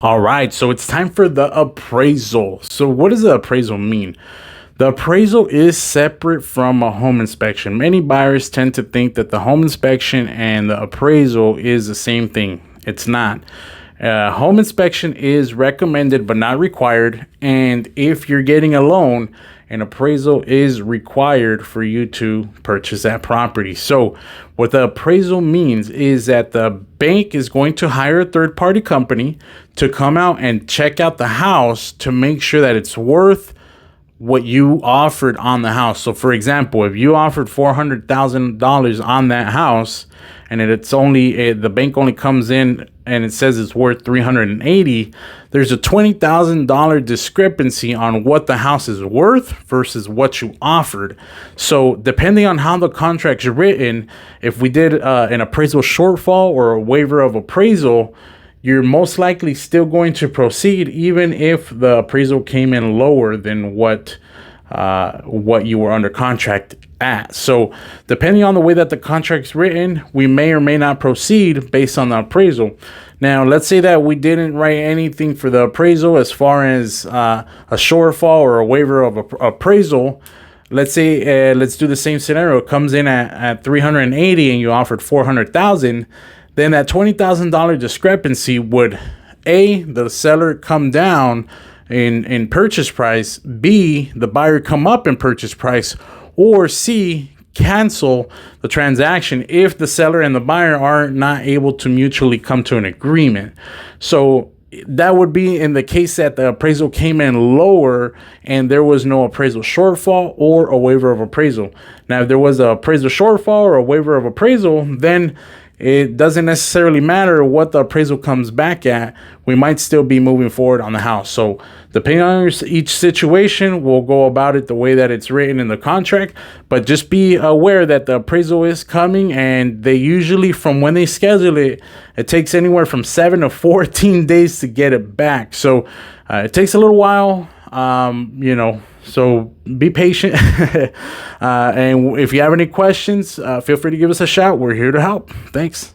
All right, so it's time for the appraisal. So, what does the appraisal mean? The appraisal is separate from a home inspection. Many buyers tend to think that the home inspection and the appraisal is the same thing. It's not. Home inspection is recommended but not required. And if you're getting a loan, an appraisal is required for you to purchase that property. So, what the appraisal means is that the bank is going to hire a third party company to come out and check out the house to make sure that it's worth what you offered on the house. So for example, if you offered $400,000 on that house and it's only the bank only comes in and it says it's worth 380, there's a $20,000 discrepancy on what the house is worth versus what you offered. So depending on how the contract's written, if we did an appraisal shortfall or a waiver of appraisal, you're most likely still going to proceed even if the appraisal came in lower than what you were under contract at. So depending on the way that the contract's written, we may or may not proceed based on the appraisal. Now, let's say that we didn't write anything for the appraisal as far as a shortfall or a waiver of appraisal. Let's say, let's do the same scenario. It comes in at 380 and you offered 400,000. Then that $20,000 discrepancy would, A, the seller come down in purchase price, B, the buyer come up in purchase price, or C, cancel the transaction if the seller and the buyer are not able to mutually come to an agreement. So that would be in the case that the appraisal came in lower and there was no appraisal shortfall or a waiver of appraisal. Now, if there was an appraisal shortfall or a waiver of appraisal, then it doesn't necessarily matter what the appraisal comes back at. We might still be moving forward on the house. So depending on each situation, we'll go about it the way that it's written in the contract. But just be aware that the appraisal is coming, and they usually, from when they schedule it, it takes anywhere from 7 to 14 days to get it back. So it takes a little while, so be patient. And if you have any questions, feel free to give us a shout. We're here to help. Thanks.